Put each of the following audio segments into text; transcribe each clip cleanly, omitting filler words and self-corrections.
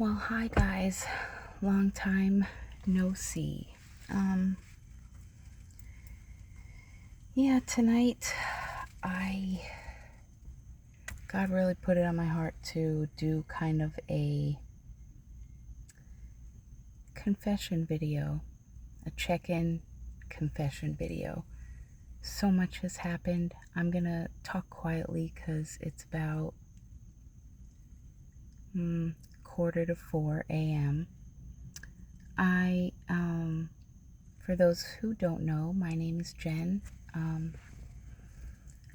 Well, hi guys, long time no see. Tonight God really put it on my heart to do kind of a confession video, a check-in confession video. So much has happened. I'm gonna talk quietly because it's about 3:45 a.m. For those who don't know, my name is Jen.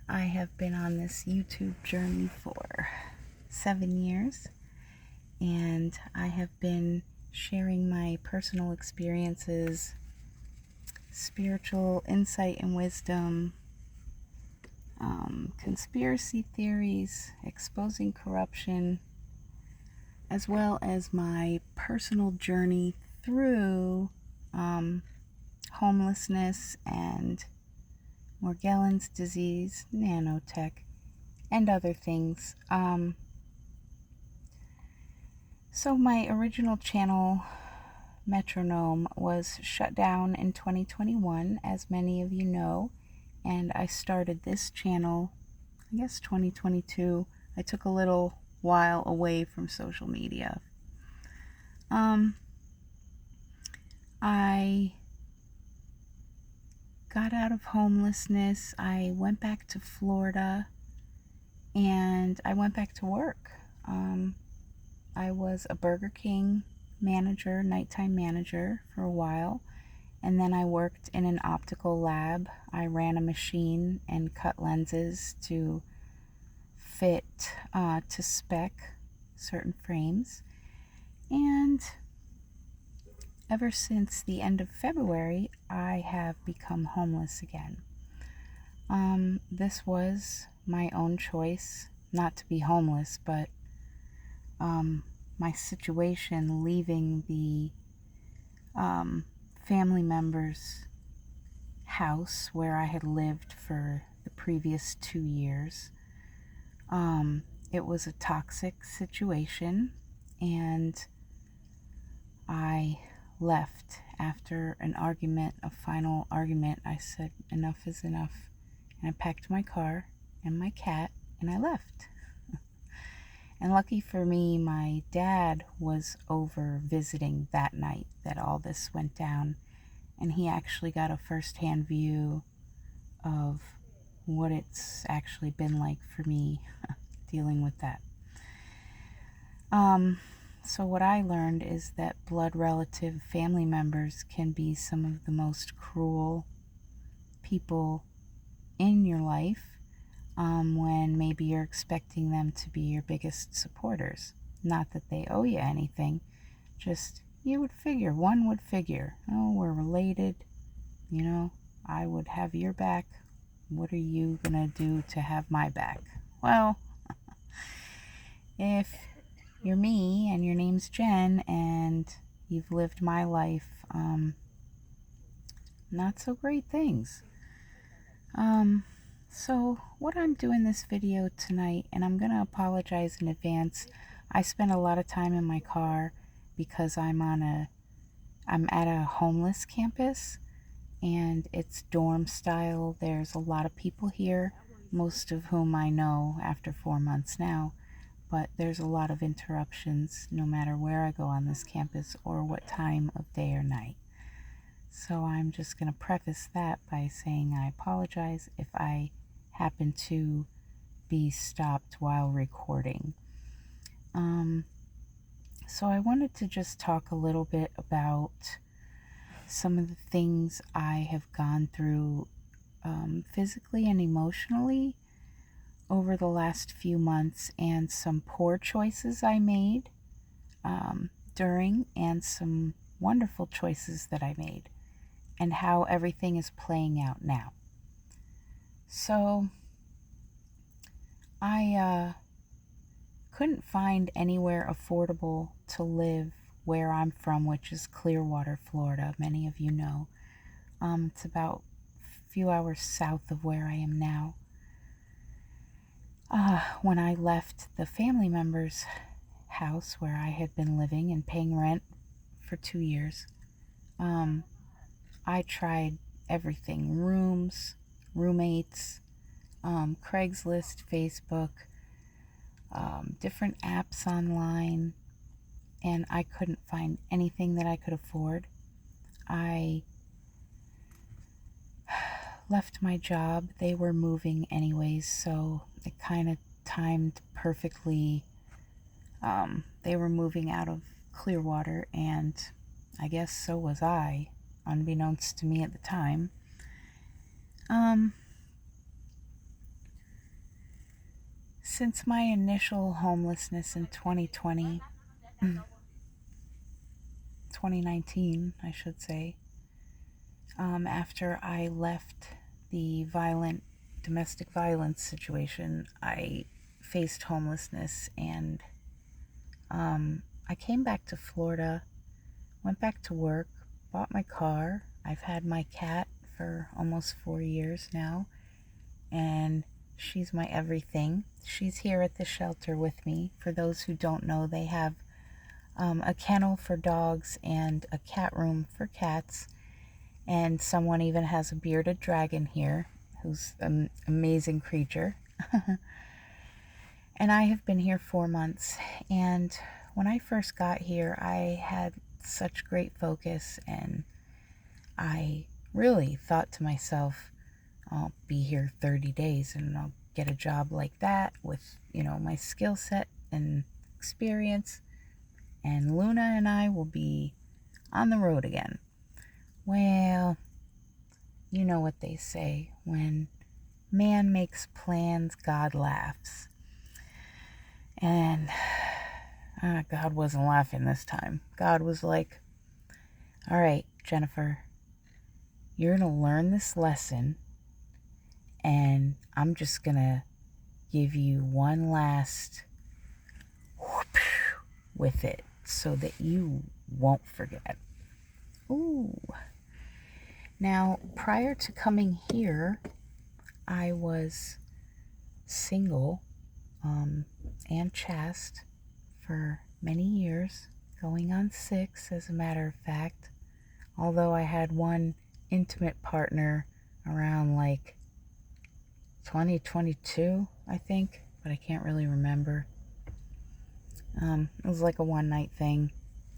I have been on this YouTube journey for 7 years, and I have been sharing my personal experiences, spiritual insight and wisdom, conspiracy theories, exposing corruption, as well as my personal journey through homelessness and Morgellons disease, nanotech, and other things. So my original channel, Metronome, was shut down in 2021, as many of you know, and I started this channel, I guess 2022. I took a little while away from social media. I got out of homelessness. I went back to Florida, and I went back to work. I was a Burger King manager, nighttime manager for a while, and then I worked in an optical lab. I ran a machine and cut lenses to fit to spec certain frames, and ever since the end of February, I have become homeless again. This was my own choice not to be homeless, but my situation leaving the family member's house where I had lived for the previous 2 years. It was a toxic situation, and I left after an argument, a final argument. I said enough is enough, and I packed my car and my cat and I left. And lucky for me, my dad was over visiting that night that all this went down, and he actually got a first-hand view of what it's actually been like for me dealing with that. So what I learned is that blood relative family members can be some of the most cruel people in your life, when maybe you're expecting them to be your biggest supporters. Not that they owe you anything, just one would figure, oh, we're related, I would have your back. What are you gonna do to have my back? Well, if you're me and your name's Jen and you've lived my life, not so great things. So what I'm doing this video tonight, and I'm gonna apologize in advance. I spent a lot of time in my car because I'm at a homeless campus, and it's dorm style. There's a lot of people here, most of whom I know after 4 months now, but there's a lot of interruptions no matter where I go on this campus or what time of day or night. So I'm just going to preface that by saying I apologize if I happen to be stopped while recording. So I wanted to just talk a little bit about some of the things I have gone through physically and emotionally over the last few months, and some poor choices I made during, and some wonderful choices that I made, and how everything is playing out now. So I couldn't find anywhere affordable to live where I'm from, which is Clearwater, Florida. Many of you know. It's about a few hours south of where I am now. When I left the family member's house where I had been living and paying rent for 2 years. I tried everything: rooms, roommates, Craigslist, Facebook, different apps online, and I couldn't find anything that I could afford. I left my job. They were moving anyways, so it kind of timed perfectly. They were moving out of Clearwater, and I guess so was I, unbeknownst to me at the time. Since my initial homelessness in 2019, I should say, after I left the violent domestic violence situation, I faced homelessness, and I came back to Florida, went back to work, bought my car. I've had my cat for almost 4 years now, and she's my everything. She's here at the shelter with me. For those who don't know, they have a kennel for dogs and a cat room for cats, and someone even has a bearded dragon here who's an amazing creature. And I have been here 4 months, and when I first got here, I had such great focus, and I really thought to myself, I'll be here 30 days and I'll get a job like that with, my skill set and experience, and Luna and I will be on the road again. Well, you know what they say: when man makes plans, God laughs. And God wasn't laughing this time. God was like, all right, Jennifer, you're going to learn this lesson, and I'm just going to give you one last whoop with it so that you won't forget. Ooh. Now, prior to coming here, I was single and chaste for many years, going on 6 as a matter of fact, although I had one intimate partner around like 2022, I think, but I can't really remember. It was like a one night thing,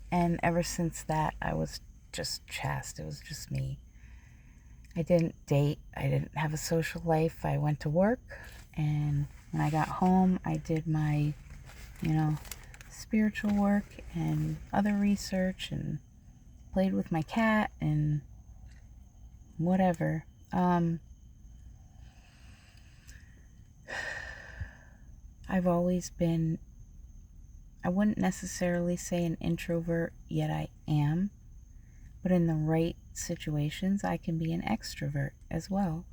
and ever since that I was just chaste. It was just me. I didn't date, I didn't have a social life. I went to work, and when I got home, I did my, spiritual work and other research, and played with my cat and whatever. I've always been, I wouldn't necessarily say an introvert, yet I am. But in the right situations, I can be an extrovert as well,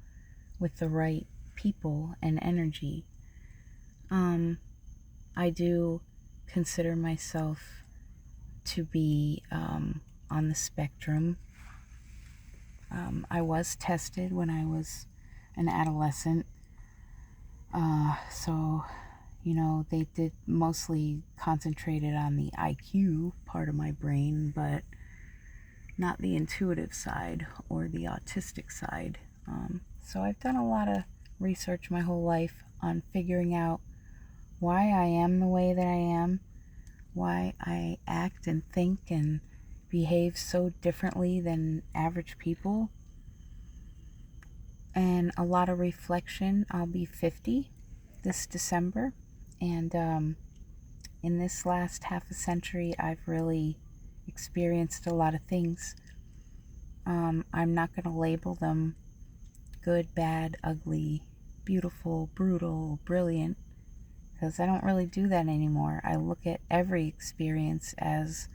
with the right people and energy. I do consider myself to be on the spectrum. I was tested when I was an adolescent. So, they did mostly concentrated on the IQ part of my brain, but not the intuitive side or the autistic side. So I've done a lot of research my whole life on figuring out why I am the way that I am, why I act and think and behave so differently than average people, and a lot of reflection. I'll be 50 this December, and in this last half a century, I've really experienced a lot of things. I'm not going to label them good, bad, ugly, beautiful, brutal, brilliant, because I don't really do that anymore. I look at every experience as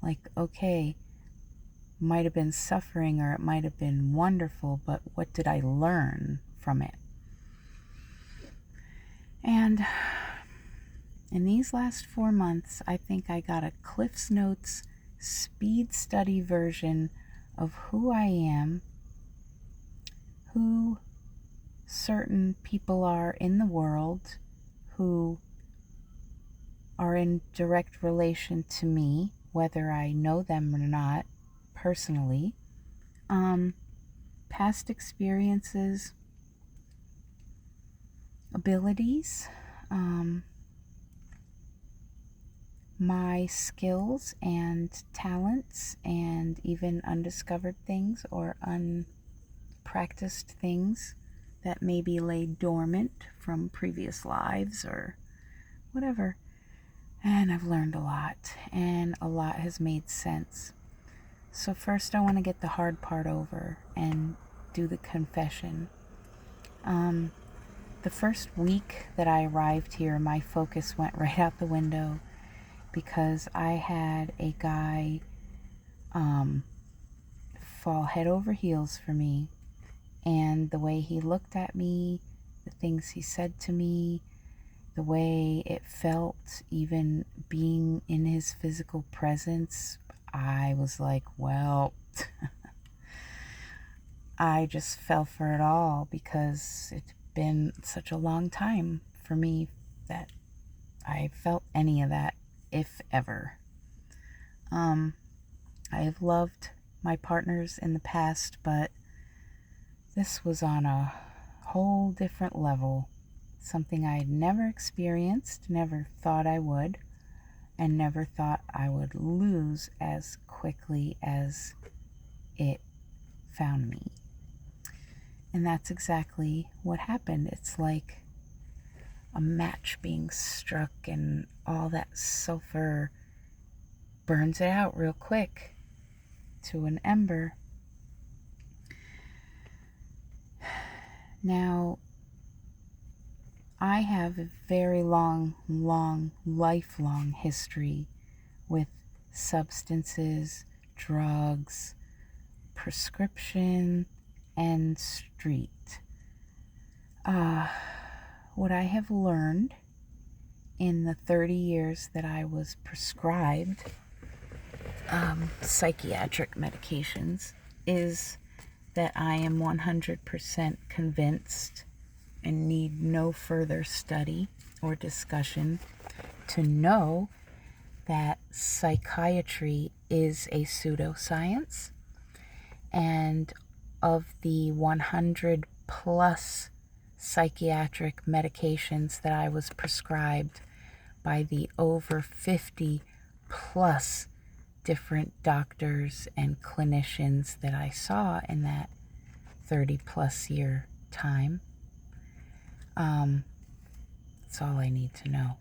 like, okay, might have been suffering or it might have been wonderful, but what did I learn from it? And in these last 4 months, I think I got a Cliff's Notes speed study version of who I am, who certain people are in the world, who are in direct relation to me, whether I know them or not personally. Past experiences, abilities, my skills and talents, and even undiscovered things or unpracticed things that maybe lay dormant from previous lives or whatever. And I've learned a lot, and a lot has made sense. So first I want to get the hard part over and do the confession. The first week that I arrived here, my focus went right out the window because I had a guy fall head over heels for me. And the way he looked at me, the things he said to me, the way it felt, even being in his physical presence, I was like, well, I just fell for it all because it's been such a long time for me that I felt any of that, if ever. I've loved my partners in the past, but this was on a whole different level. Something I had never experienced, never thought I would, and never thought I would lose as quickly as it found me. And that's exactly what happened. It's like a match being struck, and all that sulfur burns it out real quick to an ember. Now, I have a very lifelong history with substances, drugs, prescription, and street. What I have learned in the 30 years that I was prescribed psychiatric medications is that I am 100% convinced and need no further study or discussion to know that psychiatry is a pseudoscience, and of the 100 plus psychiatric medications that I was prescribed by the over 50 plus different doctors and clinicians that I saw in that 30 plus year time. That's all I need to know.